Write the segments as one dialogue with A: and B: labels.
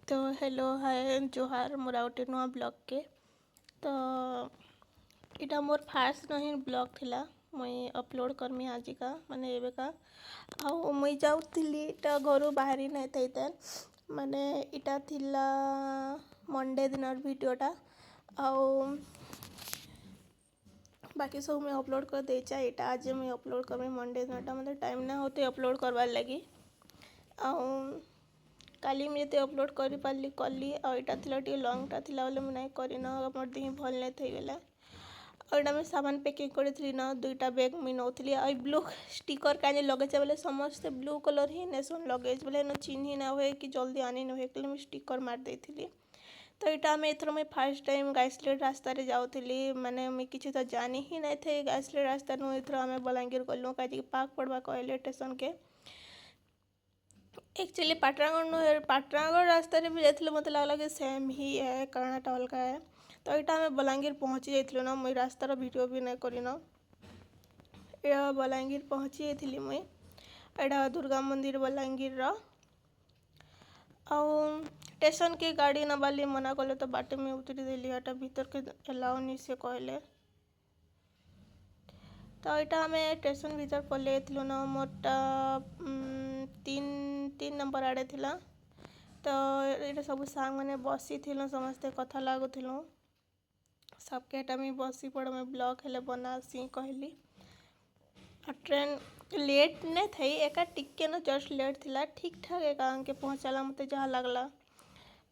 A: तो hello hi जोहार मोर आउटे नुआ ब्लॉग के तो इटा मोर फास्ट नहीं ब्लॉग थिला मुई अपलोड करमी आजिका माने एबेका आउ मुई जाउथिली इटा घरु बाहरी नहीं थैते माने इटा थिला मंडे दिनर वीडियोटा आउ बाकी सब मुई अपलोड कर देचा इटा आज मुई अपलोड करमी मंडे दिनटा मतलब टाइम ना होते अपलोड करवार लगी आउ काली मुझे अपलोड कर पार्ली कली आईटा थिला टी लॉन्गटा थिला बोले मुझे नहीं करना मोर देह भल नहीं थी गला और मैं सामान पैकिंग करी न दुईटा बैग मुई नौली आ ब्लू स्टिकर कहीं लगे बोले समस्ते ब्लू कलर ही नेसन लगे बोले चिन्ह ना हुए कि जल्दी आनी न हुए मुझे स्टिकर मार देती तो यहाँ आम एथर मुझे फास्ट टाइम गाइसलेट रास्ता जाऊली माने मुझे किसी तो जानी ही नहीं थे गाइसलेट रास्ता नु एथर आम बलांगीर गलु कहीं पार्क पड़वा कहले स्टेशन के एक्चुअली पाटरागढ़ रास्ता भी जाइए मतलब लगला कि सेम ही है कर्णाटा अलग है तो यहाँ आम बलांगीर पहुँची जाइलु ना मुई रास्तार वीडियो भी नहीं करिन या बलांगीर पहुँची जाइली मुई एटा दुर्गा मंदिर बलांगीर आउ स्टेशन के गाड़ी नबाली मना कले तो बाटे में उतरी देली एटा भीतर के एलाउनी से कहले तो यहाँ आम स्टेशन भीतर पलि ना मोरटा तीन नंबर आड़े थिला तो ये सब सांग मैंने बसी थिलु समस्ते कथा लागुथिलु सबके एटा में बसी पड़ में ब्लॉग हेले बनासी कहली ट्रेन लेट नहीं थी एका टिके न जस्ट लेट थिला ठीक ठाक एका अंके पहुँचाला मत जहाँ लगला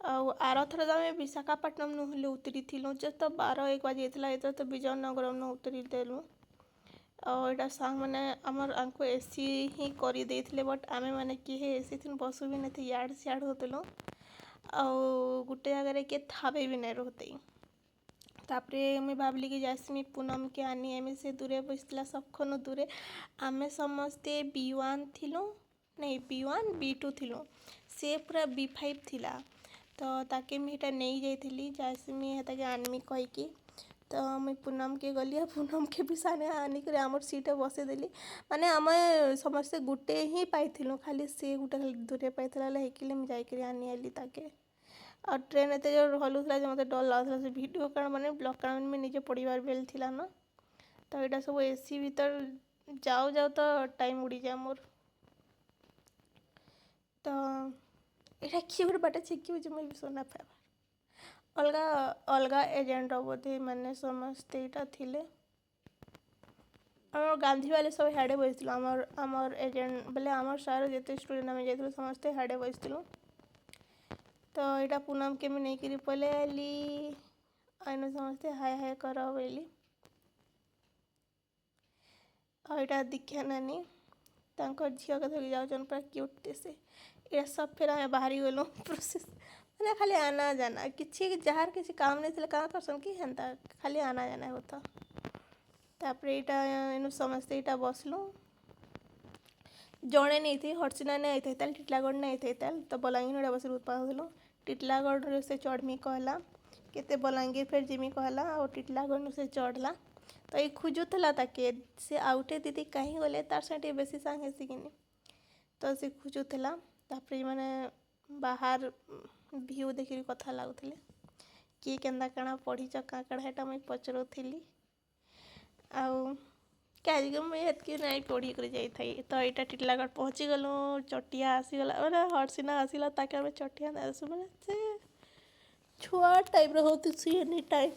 A: आर थर तो आम विशाखापट्टनम नुहले उतरी थिलु जब तो 12-1 बजे एथर तो विजयनगरम न उतरी देलु और यहाँ सांग मैंने आमर आंको एसी ही करी देथिले बट आमे माने किए एसी थी बसु भी नहीं याड सियाड होतलु आउ गुटे जगह किए थाबे भी नहीं रहते तापरे मुई भावली कि जासमी पूनम के आनी एम से दूरे बसला सबखन दूरे आमे समस्ते B1 थिलु नहीं B1 B2 थिलु से पूरा B5 थिला तो ताके मुझे नहीं जाइली जासमी हेताके आनमी कहीकि तो मुई पूनम के गली पूनम के भी साने आनिक आमर सीटे बसईदेली माने आम समस्ते गुटे ही पाइलु खाली सी गोटे खाली दूरे पाइला हेकिले मुझे जाकर आनी आली ताके और ट्रेन एत जो हलुला जो मतलब डर लगुला से वीडियो कारण मैंने ब्लॉग कारण में निजे पढ़ार बेल थिला ना तो यहाँ सब एसी भीतर जाऊ जाऊ तो टाइम उड़ी जाए मोर तो यहाँ किए गोटे बाटे छेकी मुझे भी सोना पाइबार अलगा अलगा एजेंट बोधे मैंने समस्ते यहाँ थिले आम गांधी वाले सब हाड़े बसलु आमर एजेंट बोले आमर सारे जिते स्टूडेंट आम जाइलु समस्ते हाड़े बसलु तो यहाँ पूनम के नहीं करी पले आली आईन समस्ते हाय हाय कर बोली और यहाँ दीक्षा नानी झील के धरी जाऊन पूरा क्यूट से ये सब फिर आम बाहरी गलु प्रोसेस मैंने खाली आना जाना किसी जार किसी काम नहीं थे क्या करसन कि हेन्ता खाली आना जाना होता तापरे यहाँ समस्ते यहाँ बसलु जड़े नहीं थी हर्षिना नहीं आई था टिटलागढ़ नहीं आई था तो बलांगीर बस उत्पादलु टिटलागढ़ से चढ़मी कहला केते बलांगीर फिर जिमी कहला और टिटलागढ़ से चढ़ला तो ये खोजुला ताके से आउटे दीदी कहीं गले तार से बेसी सांगे सिकिनी तो से खोजुला तापरे मैंने बाहर भ्यू देखिक कथा लगुले किए केन्दा काଣା पढ़ीच काड़ा हेटा मुई पचरुली आउ क्या मुझे हेतकी नहीं पढ़ी कर जाई तो यहाँ टिटलागढ़ पहुँची गलु चटिया आसीगला मैंने हर्षिना आसला ताके आम चटिया देसु मैंने से छुआ टाइप होती एनी टाइम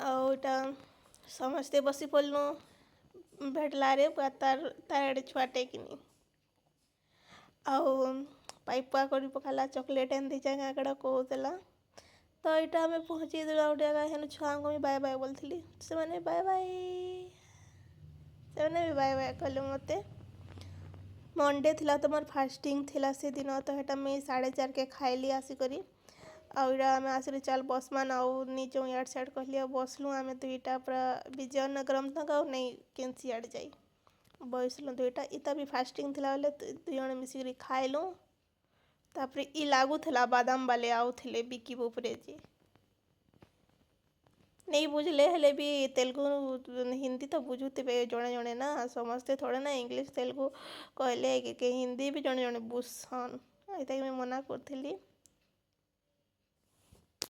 A: आउटा समस्ते बसी पड़लु भेटला रे तार तार छुआटे कि आउ पाइपुआ कर पकाला चॉकलेट एन दीचा काकड़ा कहला तो यहाँ आम पहुँची गोटे जगह छुआ को बाय बाय बोली से मैंने बाय बाय से भी बाय बाय कहले मत मंडे थिला तो मोर फास्टिंग थिला से दिन तो यहाँ मुझे 4:30 के खाइली आसिक आम आसिक चल बसमा आउ निज इड सियाड कहली बसलु आम दुईटा पूरा विजयनगरम तक आ नहीं केनसी आड़ जाई बसलु दुईटा इता भी फास्टिंग थिला बोले दुई जण मिसिक खाइलु तापरे ई लागुला बादाम वाले आउले बिकी उपरे जी नहीं बुझले हेले भी तेलुगु हिंदी तो बुझुते जड़े जड़े ना समस्ते थोड़े ना इंग्लिश तेलुगु कहले कि हिंदी भी जड़े जड़े बुझसन ଏଇଟାକି ମୁଇଁ ମନା କରୁଥିଲି